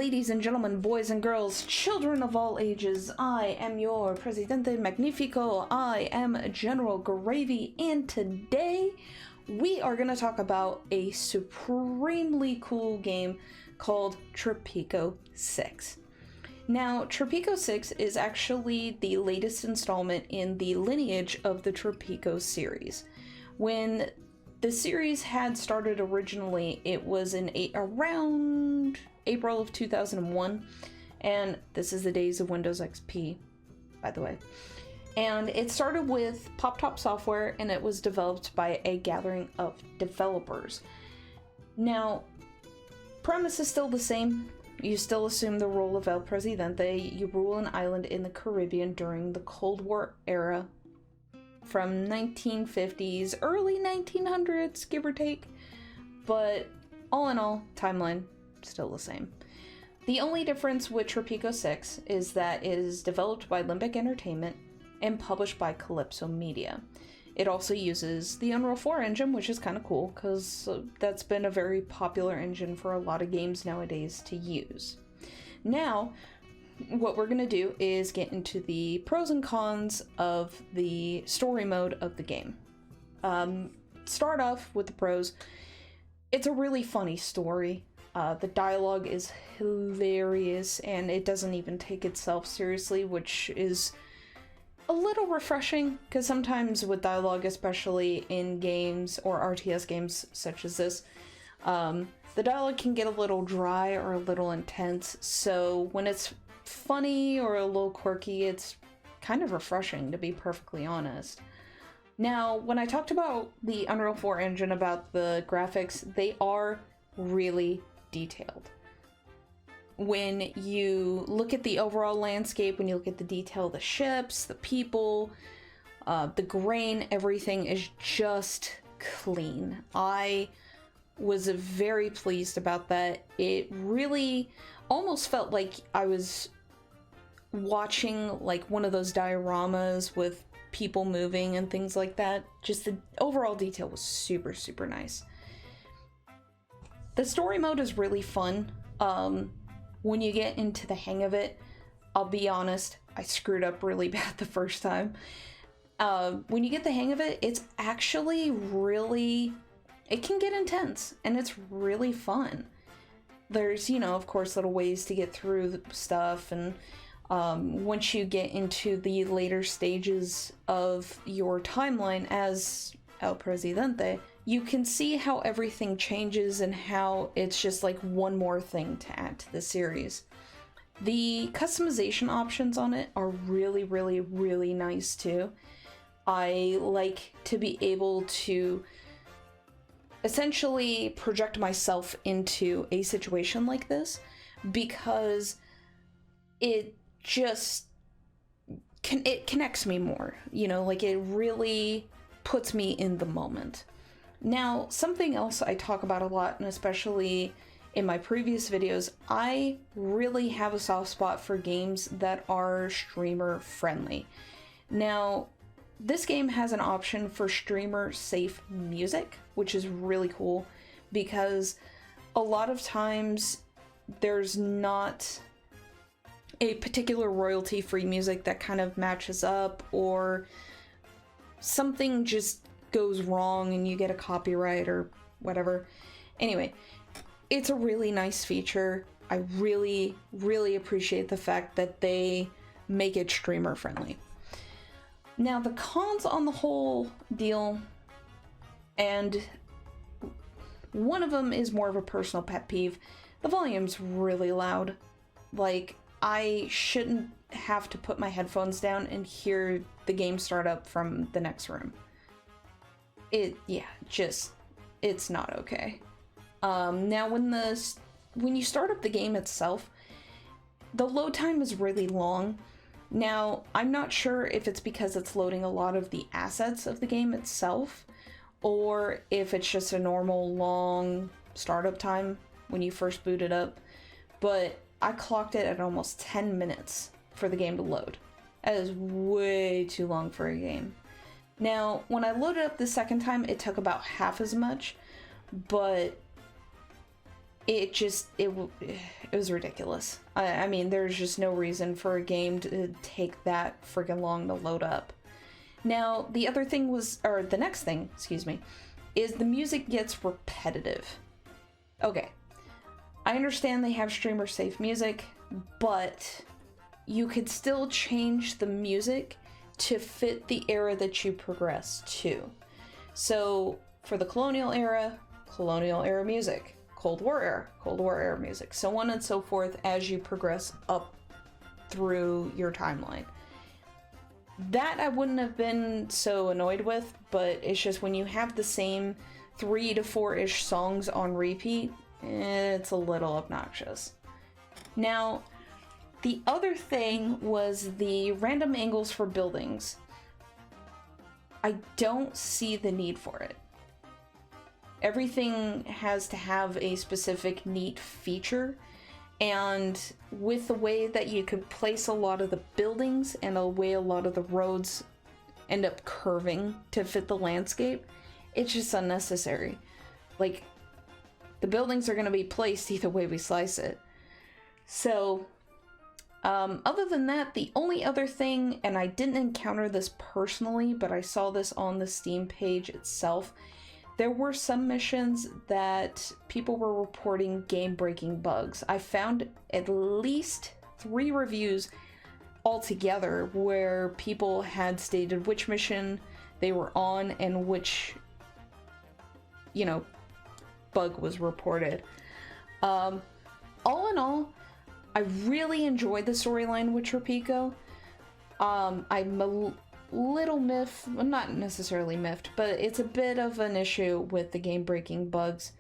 ladies and gentlemen, boys and girls, children of all ages, I am your Presidente Magnifico. I am General Gravey, and today we are going to talk about a supremely cool game called Tropico 6. Now, Tropico 6 is actually the latest installment in the lineage of the Tropico series. When the series had started originally, it was in around April of 2001, and this is the days of Windows XP, by the way. And it started with PopTop Software, and it was developed by a gathering of developers. Now, premise is still the same. You still assume the role of El Presidente. You rule an island in the Caribbean during the Cold War era, from 1950s, early 1900s, give or take. But all in all, timeline, still the same. The only difference with Tropico 6 is that it is developed by Limbic Entertainment and published by Calypso Media. It also uses the Unreal 4 engine, which is kind of cool, because that's been a very popular engine for a lot of games nowadays to use. Now, what we're going to do is get into the pros and cons of the story mode of the game. Start off with the pros. It's a really funny story. The dialogue is hilarious, and it doesn't even take itself seriously, which is a little refreshing, because sometimes with dialogue, especially in games or RTS games such as this, the dialogue can get a little dry or a little intense, so when it's funny or a little quirky, it's kind of refreshing, to be perfectly honest. Now, when I talked about the Unreal 4 engine, about the graphics, they are really detailed. When you look at the overall landscape, when you look at the detail of the ships, the people, the grain, everything is just clean. I was very pleased about that. It really almost felt like I was watching like one of those dioramas with people moving and things like that. Just the overall detail was super, super nice. The story mode is really fun. When you get into the hang of it, I'll be honest, I screwed up really bad the first time. When you get the hang of it, it's actually really, it can get intense, and it's really fun. There's, you know, of course, little ways to get through the stuff, and once you get into the later stages of your timeline as El Presidente, you can see how everything changes and how it's just like one more thing to add to the series. The customization options on it are really, really, really nice too. I like to be able to essentially project myself into a situation like this, because it just it connects me more, you know, like it really puts me in the moment. Now, something else I talk about a lot, and especially in my previous videos, I really have a soft spot for games that are streamer friendly. Now, this game has an option for streamer safe music, which is really cool, because a lot of times there's not a particular royalty free music that kind of matches up, or something just goes wrong and you get a copyright or whatever. Anyway, it's a really nice feature. I really, really appreciate the fact that they make it streamer friendly. Now, the cons on the whole deal, and one of them is more of a personal pet peeve. The volume's really loud. Like, I shouldn't have to put my headphones down and hear the game start up from the next room. It's not okay. Now, when you start up the game itself, the load time is really long. Now, I'm not sure if it's because it's loading a lot of the assets of the game itself, or if it's just a normal long startup time when you first boot it up, but I clocked it at almost 10 minutes for the game to load. That is way too long for a game. Now, when I loaded up the second time, it took about half as much, but it was ridiculous. I mean, there's just no reason for a game to take that friggin' long to load up. Now, the next thing, excuse me, is the music gets repetitive. Okay, I understand they have streamer safe music, but you could still change the music to fit the era that you progress to. So for the colonial era music, Cold War era music, so on and so forth as you progress up through your timeline. That I wouldn't have been so annoyed with, but it's just when you have the same 3 to 4-ish songs on repeat, it's a little obnoxious. Now, the other thing was the random angles for buildings. I don't see the need for it. Everything has to have a specific neat feature, and with the way that you could place a lot of the buildings and the way a lot of the roads end up curving to fit the landscape, it's just unnecessary. Like, the buildings are going to be placed either way we slice it. So, other than that, the only other thing, and I didn't encounter this personally, but I saw this on the Steam page itself, there were some missions that people were reporting game-breaking bugs. I found at least 3 reviews altogether where people had stated which mission they were on and which, bug was reported. All in all, I really enjoyed the storyline with Tropico. I'm a little miffed, well, not necessarily miffed, but it's a bit of an issue with the game-breaking bugs.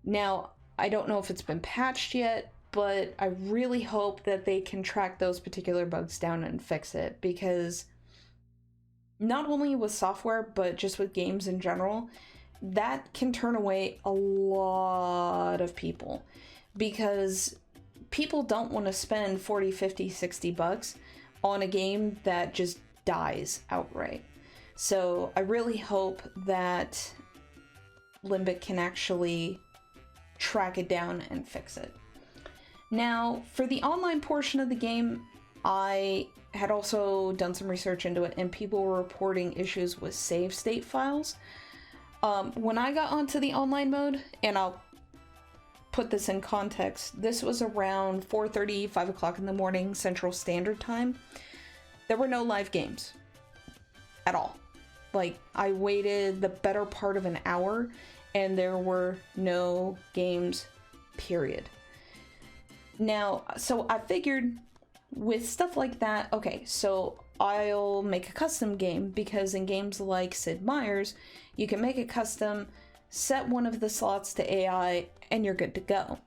Now, I don't know if it's been patched yet, but I really hope that they can track those particular bugs down and fix it, because not only with software, but just with games in general, that can turn away a lot of people, because people don't want to spend 40, 50, 60 bucks on a game that just dies outright. So I really hope that Limbic can actually track it down and fix it. Now, for the online portion of the game, I had also done some research into it, and people were reporting issues with save state files. When I got onto the online mode, and I'll put this in context, this was around 4:30, 5 o'clock in the morning Central Standard Time. There were no live games at all. Like, I waited the better part of an hour and there were no games, period. Now, so I figured with stuff like that, okay, so I'll make a custom game, because in games like Sid Meier's, you can make it custom, set one of the slots to AI, and you're good to go.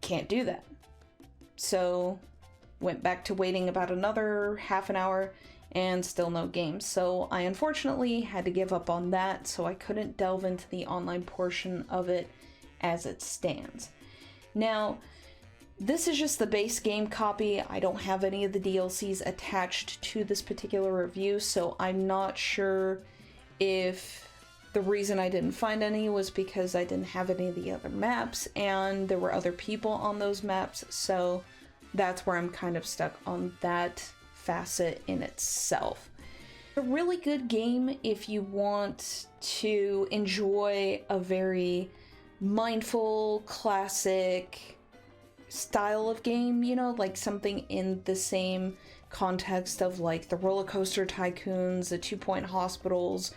Can't do that. So went back to waiting about another half an hour and still no games. So I unfortunately had to give up on that, so I couldn't delve into the online portion of it as it stands. Now, this is just the base game copy. I don't have any of the DLCs attached to this particular review, so I'm not sure if the reason I didn't find any was because I didn't have any of the other maps and there were other people on those maps, so that's where I'm kind of stuck on that facet in itself. A really good game if you want to enjoy a very mindful, classic style of game, like something in the same context of like the Roller Coaster Tycoons, the 2 Point Hospitals.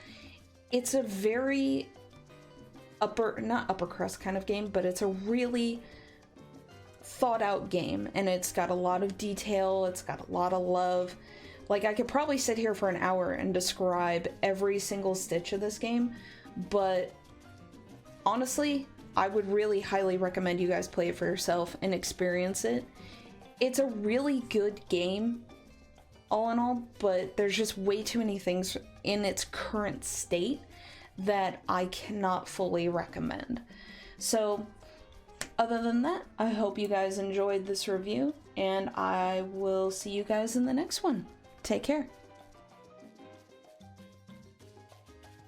It's a very not upper crust kind of game, but it's a really thought out game, and it's got a lot of detail, it's got a lot of love. Like, I could probably sit here for an hour and describe every single stitch of this game, but honestly, I would really highly recommend you guys play it for yourself and experience it. It's a really good game, all in all, but there's just way too many things in its current state that I cannot fully recommend. So, other than that, I hope you guys enjoyed this review, and I will see you guys in the next one. Take care.